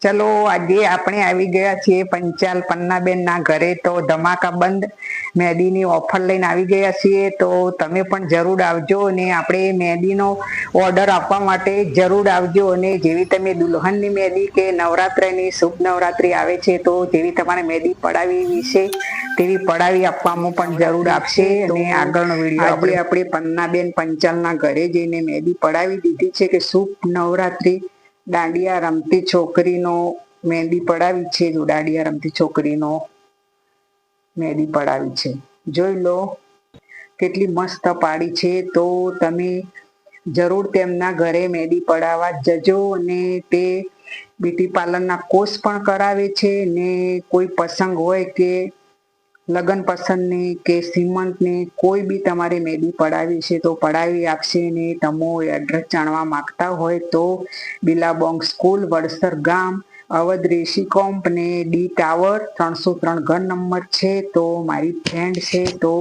ચલો આજે આપણે આવી ગયા છીએ પંચાલ પન્નાબેન ના ઘરે, તો ધમાકા બંધ મહેંદીની ઓફર લઈને આવી ગયા છીએ. તો તમે પણ જરૂર આવજો અને આપણે મહેંદીનો ઓર્ડર આપવા માટે જરૂર આવજો. અને જેવી તમે દુલ્હનની મહેંદી કે નવરાત્રિની શુભ નવરાત્રિ આવે છે, તો જેવી તમારે મહેંદી પડાવી વિશે તેવી પડાવી આપવામાં પણ જરૂર આપશે. અને આગળનો વિડીયો આપણે પન્નાબેન પંચાલના ઘરે જઈને મહેંદી પડાવી દીધી છે કે શુભ નવરાત્રિ દાંડિયા રમતી છોકરીનો મહેંદી પડાવી છે. જો દાંડિયા રમતી છોકરીનો મહેંદી પડાવી છે, જોઈ લો કેટલી મસ્ત પાડી છે. તો તમે જરૂર તેમના ઘરે મહેંદી પડાવવા જજો. અને તે બ્યુટી પાર્લરના કોર્સ પણ કરાવે છે ને કોઈ પ્રસંગ હોય કે લગ્ન પસંદની કે સીમંતની કોઈ બી તમારે મહેંદી પડાવી છે તો પડાવી આપશે. ને તમે એડ્રેસ જાણવા માંગતા હોય તો બિલાબોંગ સ્કૂલ, વડસર ગામ, અવધ રેશી કોમ્પ ને ડી ટાવર 303 ઘર નંબર છે. તો મારી ફ્રેન્ડ છે, તો